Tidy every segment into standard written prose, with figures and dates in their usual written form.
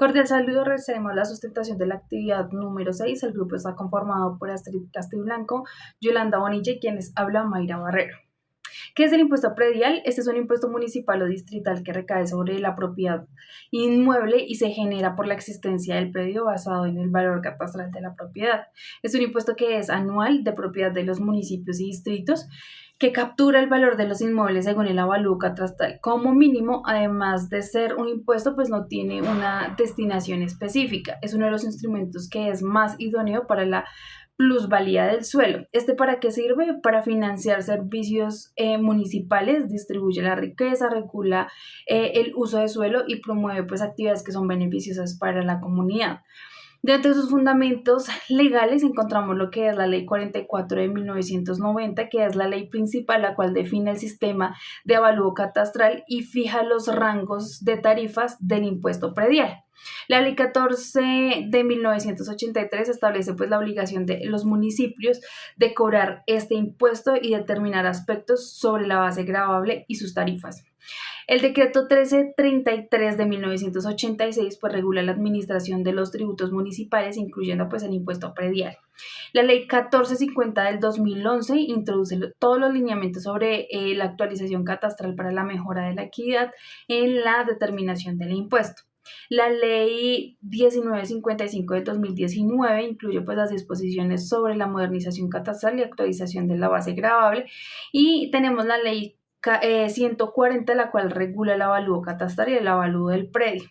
Cordial saludo, realizaremos la sustentación de la actividad número 6. El grupo está conformado por Astrid Castiblanco, Yolanda Bonilla y quienes habla Mayra Barrero. ¿Qué es el impuesto predial? Este es un impuesto municipal o distrital que recae sobre la propiedad inmueble y se genera por la existencia del predio basado en el valor catastral de la propiedad. Es un impuesto que es anual de propiedad de los municipios y distritos que captura el valor de los inmuebles según el avalúo catastral. Como mínimo, además de ser un impuesto, pues no tiene una destinación específica. Es uno de los instrumentos que es más idóneo para la plusvalía del suelo. ¿Para qué sirve? Para financiar servicios municipales, distribuye la riqueza, regula el uso de suelo y promueve pues actividades que son beneficiosas para la comunidad. Dentro de sus fundamentos legales encontramos lo que es la Ley 44 de 1990, que es la ley principal la cual define el sistema de avalúo catastral y fija los rangos de tarifas del impuesto predial. La Ley 14 de 1983 establece pues la obligación de los municipios de cobrar este impuesto y determinar aspectos sobre la base gravable y sus tarifas. El decreto 1333 de 1986 pues regula la administración de los tributos municipales, incluyendo pues el impuesto predial. La ley 1450 del 2011 introduce todos los lineamientos sobre la actualización catastral para la mejora de la equidad en la determinación del impuesto. La ley 1955 del 2019 incluye pues las disposiciones sobre la modernización catastral y actualización de la base gravable, y tenemos la ley 140, la cual regula el avalúo catastral y el avalúo del predio.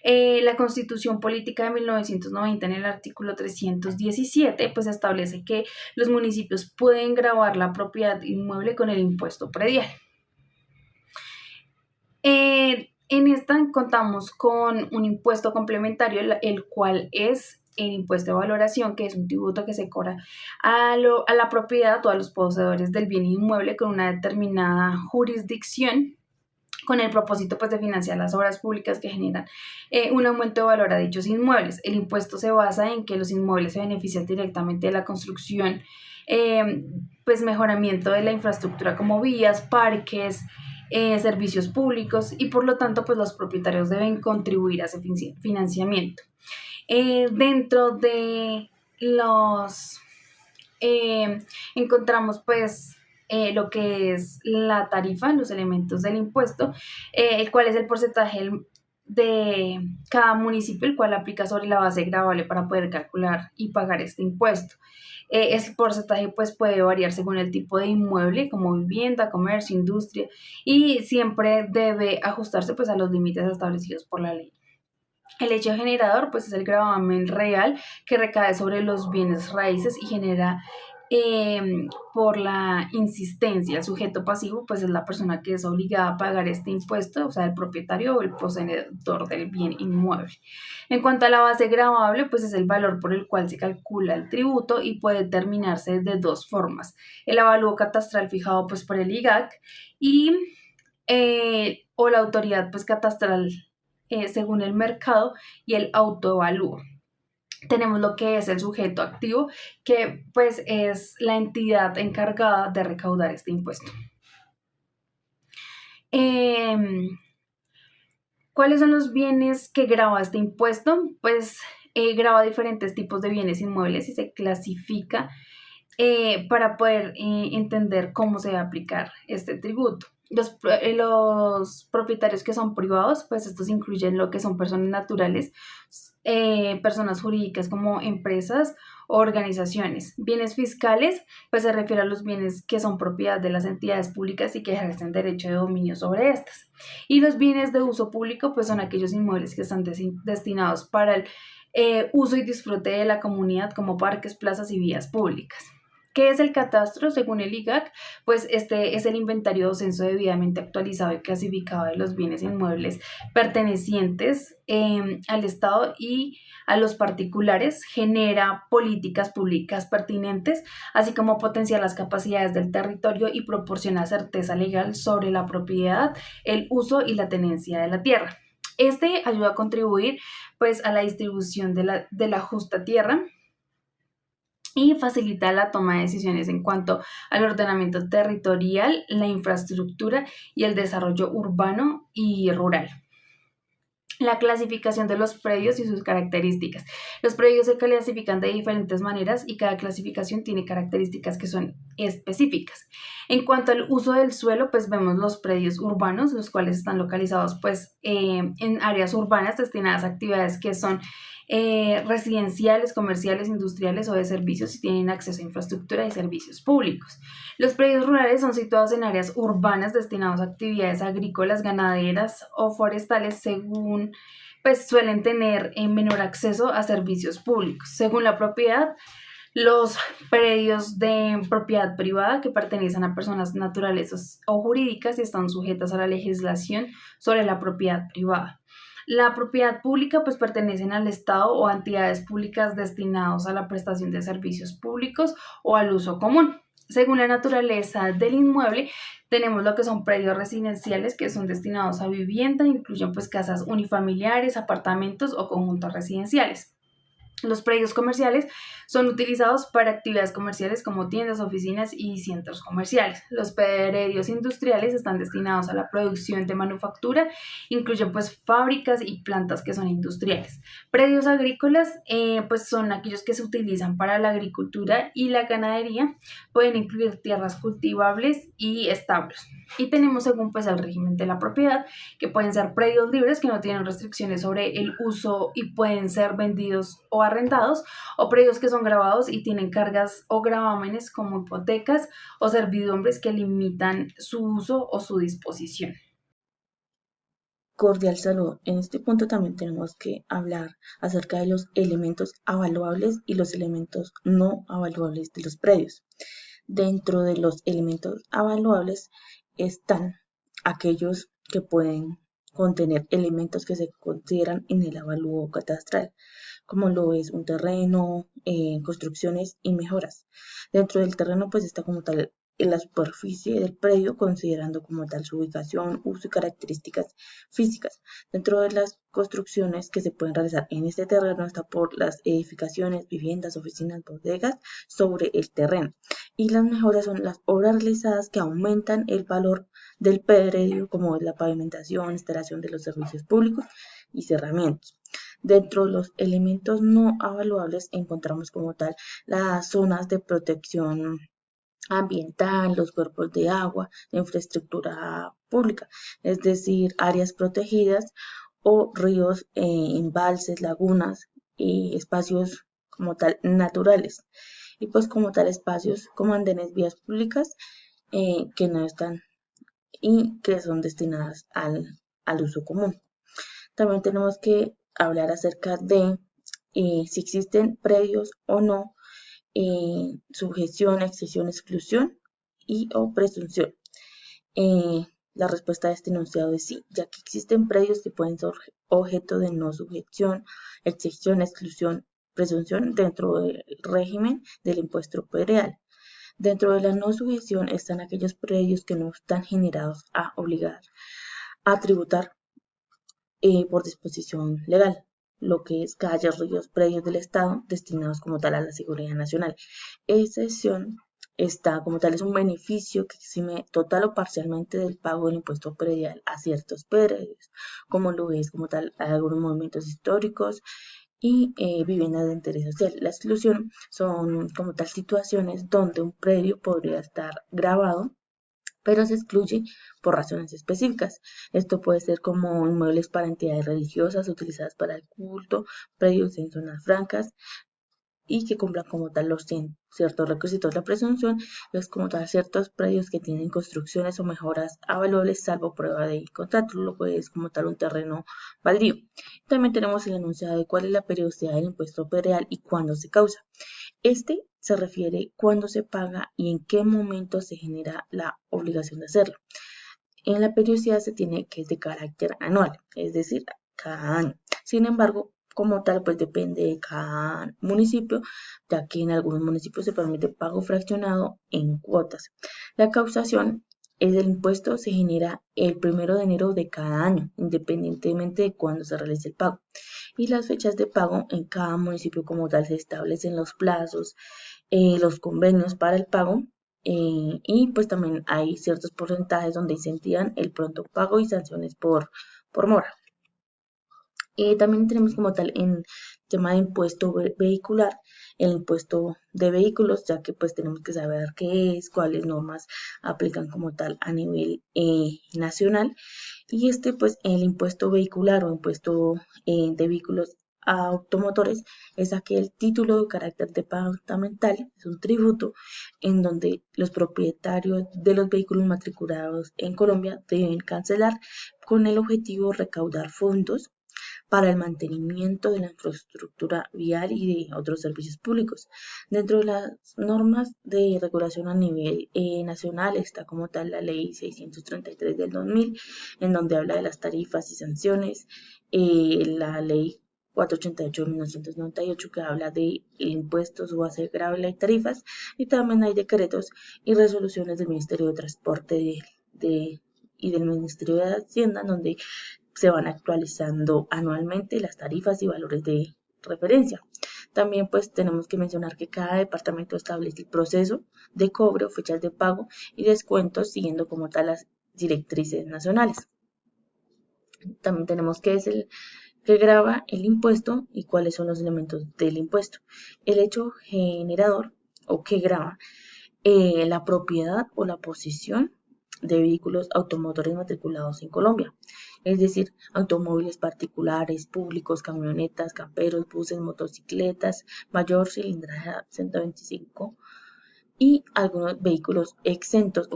La Constitución Política de 1990, en el artículo 317, pues establece que los municipios pueden gravar la propiedad inmueble con el impuesto predial. En esta contamos con un impuesto complementario, el cual es el impuesto de valoración, que es un tributo que se cobra a la propiedad o a los poseedores del bien inmueble con una determinada jurisdicción, con el propósito pues de financiar las obras públicas que generan un aumento de valor a dichos inmuebles. El impuesto se basa en que los inmuebles se benefician directamente de la construcción, pues mejoramiento de la infraestructura como vías, parques, servicios públicos, y por lo tanto pues los propietarios deben contribuir a ese financiamiento. Dentro de los encontramos pues lo que es la tarifa, los elementos del impuesto, el cual es el porcentaje de cada municipio, el cual aplica sobre la base gravable para poder calcular y pagar este impuesto. Este porcentaje pues puede variar según el tipo de inmueble, como vivienda, comercio, industria, y siempre debe ajustarse pues a los límites establecidos por la ley. El hecho generador pues es el gravamen real que recae sobre los bienes raíces y genera por la insistencia. El sujeto pasivo pues es la persona que es obligada a pagar este impuesto, o sea, el propietario o el poseedor del bien inmueble. En cuanto a la base gravable, pues es el valor por el cual se calcula el tributo y puede determinarse de dos formas: el avalúo catastral fijado pues por el IGAC y o la autoridad pues catastral según el mercado, y el autoevalúo. Tenemos lo que es el sujeto activo, que pues es la entidad encargada de recaudar este impuesto. ¿Cuáles son los bienes que grava este impuesto? Pues grava diferentes tipos de bienes inmuebles y se clasifica para poder entender cómo se va a aplicar este tributo. Los propietarios que son privados, pues estos incluyen lo que son personas naturales, personas jurídicas como empresas o organizaciones. Bienes fiscales, pues se refiere a los bienes que son propiedad de las entidades públicas y que ejercen derecho de dominio sobre estas. Y los bienes de uso público, pues son aquellos inmuebles que están destinados para el uso y disfrute de la comunidad, como parques, plazas y vías públicas. ¿Qué es el catastro? Según el IGAC, pues este es el inventario o censo debidamente actualizado y clasificado de los bienes inmuebles pertenecientes al Estado y a los particulares, genera políticas públicas pertinentes, así como potencia las capacidades del territorio y proporciona certeza legal sobre la propiedad, el uso y la tenencia de la tierra. Este ayuda a contribuir pues a la distribución de la justa tierra y facilita la toma de decisiones en cuanto al ordenamiento territorial, la infraestructura y el desarrollo urbano y rural. La clasificación de los predios y sus características. Los predios se clasifican de diferentes maneras y cada clasificación tiene características que son específicas. En cuanto al uso del suelo, pues vemos los predios urbanos, los cuales están localizados pues en áreas urbanas destinadas a actividades que son residenciales, comerciales, industriales o de servicios y tienen acceso a infraestructura y servicios públicos. Los predios rurales son situados en áreas urbanas destinados a actividades agrícolas, ganaderas o forestales según pues suelen tener menor acceso a servicios públicos. Según la propiedad, los predios de propiedad privada que pertenecen a personas naturales o jurídicas y están sujetas a la legislación sobre la propiedad privada. La propiedad pública pues pertenecen al Estado o a entidades públicas destinados a la prestación de servicios públicos o al uso común. Según la naturaleza del inmueble, tenemos lo que son predios residenciales que son destinados a vivienda, incluyen pues casas unifamiliares, apartamentos o conjuntos residenciales. Los predios comerciales son utilizados para actividades comerciales como tiendas, oficinas y centros comerciales. Los predios industriales están destinados a la producción de manufactura, incluyen pues fábricas y plantas que son industriales. Predios agrícolas pues son aquellos que se utilizan para la agricultura y la ganadería, pueden incluir tierras cultivables y establos. Y tenemos según pues el régimen de la propiedad, que pueden ser predios libres que no tienen restricciones sobre el uso y pueden ser vendidos o arrendados, o predios que son grabados y tienen cargas o gravámenes como hipotecas o servidumbres que limitan su uso o su disposición. Cordial saludo. En este punto también tenemos que hablar acerca de los elementos avaluables y los elementos no avaluables de los predios. Dentro de los elementos avaluables están aquellos que pueden contener elementos que se consideran en el avalúo catastral, como lo es un terreno, construcciones y mejoras. Dentro del terreno pues está como tal en la superficie del predio, considerando como tal su ubicación, uso y características físicas. Dentro de las construcciones que se pueden realizar en este terreno está por las edificaciones, viviendas, oficinas, bodegas sobre el terreno. Y las mejoras son las obras realizadas que aumentan el valor del predio, como es la pavimentación, instalación de los servicios públicos y cerramientos. Dentro de los elementos no avaluables encontramos como tal las zonas de protección ambiental, los cuerpos de agua, de infraestructura pública, es decir, áreas protegidas o ríos, embalses, lagunas y espacios como tal naturales. Y pues como tal espacios como andenes, vías públicas que no están y que son destinadas al uso común. También tenemos que hablar acerca de si existen predios o no, sujeción, excesión, exclusión y o presunción. La respuesta a este enunciado es sí, ya que existen predios que pueden ser objeto de no sujeción, excesión, exclusión, presunción dentro del régimen del impuesto predial. Dentro de la no sujeción están aquellos predios que no están generados a obligar a tributar por disposición legal, lo que es calles, ríos, predios del Estado destinados como tal a la seguridad nacional. Excepción está como tal es un beneficio que exime total o parcialmente del pago del impuesto predial a ciertos predios, como lo es como tal algunos monumentos históricos y viviendas de interés social. La exclusión son como tal situaciones donde un predio podría estar grabado pero se excluye por razones específicas. Esto puede ser como inmuebles para entidades religiosas utilizadas para el culto, predios en zonas francas y que cumplan como tal los ciertos requisitos. La presunción es como tal ciertos predios que tienen construcciones o mejoras avaluables salvo prueba de contrato, lo que es como tal un terreno baldío. También tenemos el enunciado de cuál es la periodicidad del impuesto predial y cuándo se causa. Este se refiere cuándo se paga y en qué momento se genera la obligación de hacerlo. En la periodicidad se tiene que es de carácter anual, es decir, cada año. Sin embargo, como tal, pues depende de cada municipio, ya que en algunos municipios se permite pago fraccionado en cuotas. La causación es del impuesto se genera el 1 de enero de cada año, independientemente de cuándo se realice el pago. Y las fechas de pago en cada municipio como tal se establecen los plazos, los convenios para el pago y pues también hay ciertos porcentajes donde incentivan el pronto pago y sanciones por mora. También tenemos como tal en tema de impuesto vehicular, el impuesto de vehículos, ya que pues tenemos que saber qué es, cuáles normas aplican como tal a nivel nacional. Y pues el impuesto vehicular o impuesto de vehículos a automotores es aquel título de carácter departamental, es un tributo en donde los propietarios de los vehículos matriculados en Colombia deben cancelar con el objetivo de recaudar fondos para el mantenimiento de la infraestructura vial y de otros servicios públicos. Dentro de las normas de regulación a nivel nacional está como tal la ley 633 del 2000, en donde habla de las tarifas y sanciones, la ley 488 de 1998 que habla de impuestos o base grave y tarifas, y también hay decretos y resoluciones del Ministerio de Transporte y del Ministerio de Hacienda, donde se van actualizando anualmente las tarifas y valores de referencia. También pues tenemos que mencionar que cada departamento establece el proceso de cobro, fechas de pago y descuentos siguiendo como tal las directrices nacionales. También tenemos que es el que grava el impuesto y cuáles son los elementos del impuesto. El hecho generador o que grava la propiedad o la posesión de vehículos automotores matriculados en Colombia, es decir, automóviles particulares, públicos, camionetas, camperos, buses, motocicletas, mayor cilindraje 125 y algunos vehículos exentos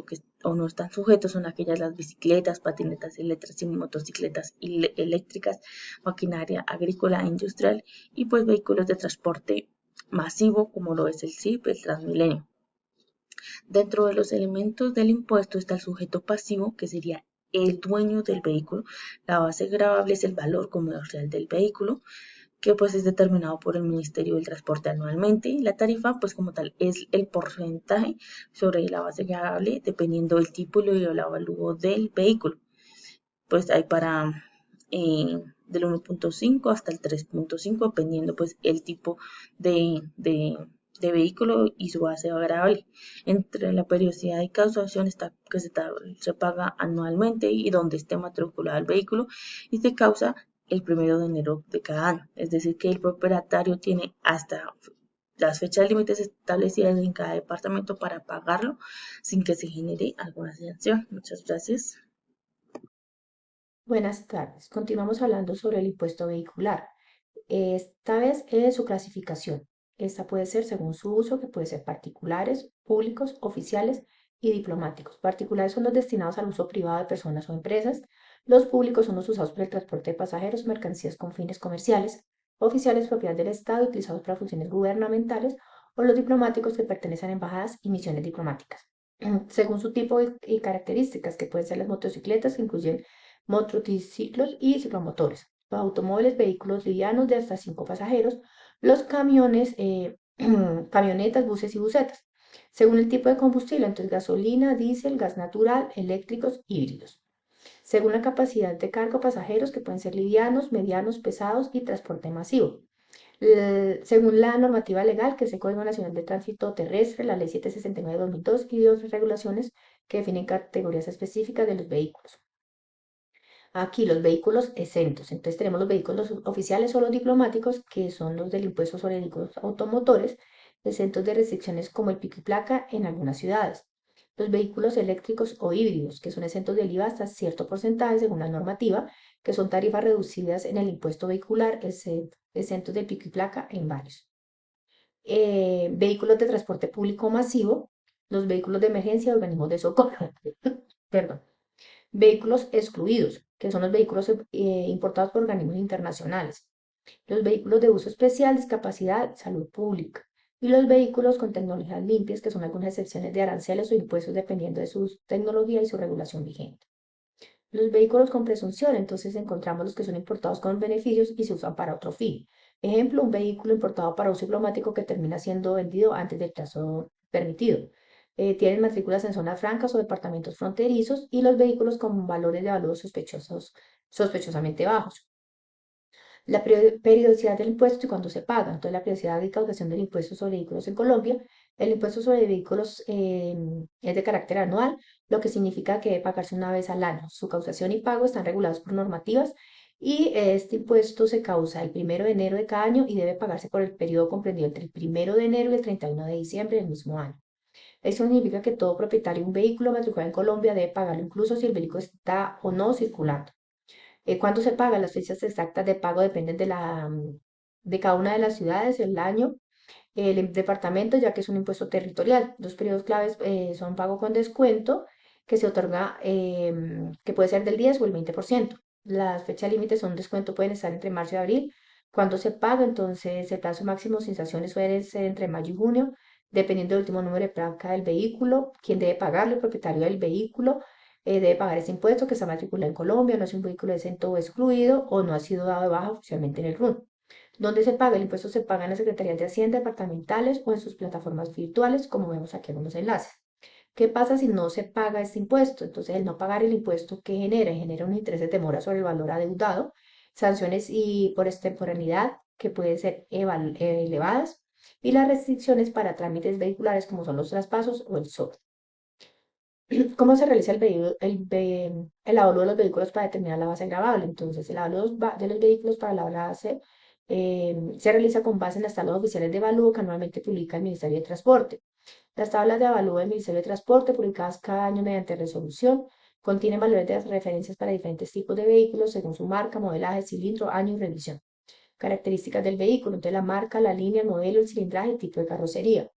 o no están sujetos son aquellas las bicicletas, patinetas eléctricas y motocicletas eléctricas, maquinaria agrícola e industrial y pues vehículos de transporte masivo como lo es el CIP, el Transmilenio. Dentro de los elementos del impuesto está el sujeto pasivo, que sería el dueño del vehículo. La base gravable es el valor comercial del vehículo, que pues es determinado por el Ministerio del Transporte anualmente. La tarifa, pues como tal, es el porcentaje sobre la base gravable, dependiendo del tipo y el avalúo del vehículo. Pues hay para del 1.5 hasta el 3.5, dependiendo pues el tipo de vehículo y su base agradable. Entre la periodicidad y causación está que se paga anualmente y donde esté matriculado el vehículo y se causa el 1 de enero de cada año. Es decir, que el propietario tiene hasta las fechas límites establecidas en cada departamento para pagarlo sin que se genere alguna sanción. Muchas gracias. Buenas tardes. Continuamos hablando sobre el impuesto vehicular. Esta vez su clasificación. Esta puede ser según su uso, que puede ser particulares, públicos, oficiales y diplomáticos. Particulares son los destinados al uso privado de personas o empresas. Los públicos son los usados para el transporte de pasajeros, mercancías con fines comerciales. Oficiales, propiedad del Estado, utilizados para funciones gubernamentales. O los diplomáticos que pertenecen a embajadas y misiones diplomáticas. Según su tipo y características, que pueden ser las motocicletas, que incluyen mototriciclos y ciclomotores, los automóviles, vehículos livianos de hasta 5 pasajeros, los camiones, camionetas, buses y busetas, según el tipo de combustible, entonces gasolina, diésel, gas natural, eléctricos, híbridos, según la capacidad de cargo pasajeros que pueden ser livianos, medianos, pesados y transporte masivo. Según la normativa legal, que es el Código Nacional de Tránsito Terrestre, la Ley 769 de 2002 y otras regulaciones que definen categorías específicas de los vehículos. Aquí los vehículos exentos. Entonces tenemos los vehículos oficiales o los diplomáticos, que son los del impuesto sobre vehículos automotores, exentos de restricciones como el pico y placa en algunas ciudades. Los vehículos eléctricos o híbridos, que son exentos del IVA hasta cierto porcentaje según la normativa, que son tarifas reducidas en el impuesto vehicular, exentos del pico y placa en varios. Vehículos de transporte público masivo, los vehículos de emergencia y organismos de socorro. Perdón. Vehículos excluidos, que son los vehículos importados por organismos internacionales. Los vehículos de uso especial, discapacidad, salud pública. Y los vehículos con tecnologías limpias, que son algunas excepciones de aranceles o impuestos dependiendo de su tecnología y su regulación vigente. Los vehículos con presunción, entonces encontramos los que son importados con beneficios y se usan para otro fin. Ejemplo, un vehículo importado para uso diplomático que termina siendo vendido antes del plazo permitido. Tienen matrículas en zonas francas o departamentos fronterizos y los vehículos con valores de valor sospechosamente bajos. La periodicidad del impuesto y cuándo se paga. Entonces, la periodicidad de recaudación del impuesto sobre vehículos en Colombia. El impuesto sobre vehículos es de carácter anual, lo que significa que debe pagarse una vez al año. Su causación y pago están regulados por normativas Y este impuesto se causa el 1 de enero de cada año y debe pagarse por el periodo comprendido entre el 1 de enero y el 31 de diciembre del mismo año. Eso significa que todo propietario de un vehículo matriculado en Colombia debe pagarlo incluso si el vehículo está o no circulando. ¿Cuándo se paga? Las fechas exactas de pago dependen de cada una de las ciudades, el año, el departamento, ya que es un impuesto territorial. Los periodos claves son pago con descuento, que se otorga, que puede ser del 10 o el 20%. Las fechas límites son descuento, pueden estar entre marzo y abril. Cuando se paga, entonces el plazo máximo sin sanciones suele ser entre mayo y junio, dependiendo del último número de placa del vehículo. ¿Quién debe pagarlo? El propietario del vehículo debe pagar ese impuesto que está matriculado en Colombia, no es un vehículo exento o excluido o no ha sido dado de baja oficialmente en el RUN. ¿Dónde se paga? El impuesto se paga en las secretarías de Hacienda departamentales o en sus plataformas virtuales, como vemos aquí en los enlaces. ¿Qué pasa si no se paga este impuesto? Entonces, el no pagar el impuesto, ¿qué genera? Genera un interés de demora sobre el valor adeudado, sanciones y por extemporaneidad que pueden ser elevadas, y las restricciones para trámites vehiculares como son los traspasos o el SOT. ¿Cómo se realiza el avalúo de los vehículos para determinar la base gravable? Entonces, el avalúo de los vehículos para la base se realiza con base en las tablas oficiales de avalúo que anualmente publica el Ministerio de Transporte. Las tablas de avalúo del Ministerio de Transporte, publicadas cada año mediante resolución, contienen valores de referencias para diferentes tipos de vehículos según su marca, modelaje, cilindro, año y revisión. Características del vehículo, entonces la marca, la línea, el modelo, el cilindraje, el tipo de carrocería.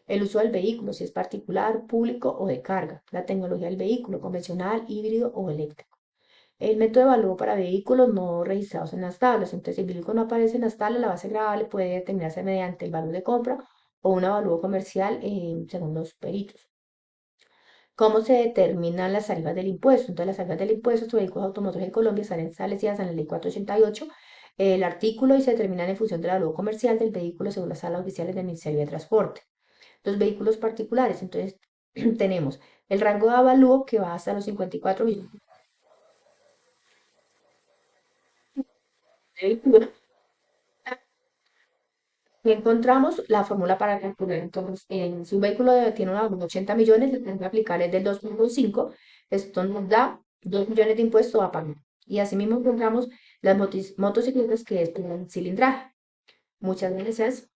El uso del vehículo, si es particular, público o de carga. La tecnología del vehículo, convencional, híbrido o eléctrico. El método de evalúo para vehículos no registrados en las tablas. Entonces, si el vehículo no aparece en las tablas, la base gravable puede determinarse mediante el valor de compra o un avalúo comercial según los peritos. ¿Cómo se determinan las tarifas del impuesto? Entonces, las tarifas del impuesto sobre vehículos automotores en Colombia están establecidas en la Ley 488, el artículo, y se determinan en función del avalúo comercial del vehículo según las tablas oficiales del Ministerio de Transporte. Los vehículos particulares, entonces, tenemos el rango de avalúo que va hasta los 54 millones de vehículos. Y encontramos la fórmula para calcular. Entonces, si un vehículo tiene una de 80 millones, le tengo que aplicar el del 2.5. Esto nos da 2 millones de impuestos a pagar. Y asimismo encontramos las motocicletas, que es por el cilindraje. Muchas gracias.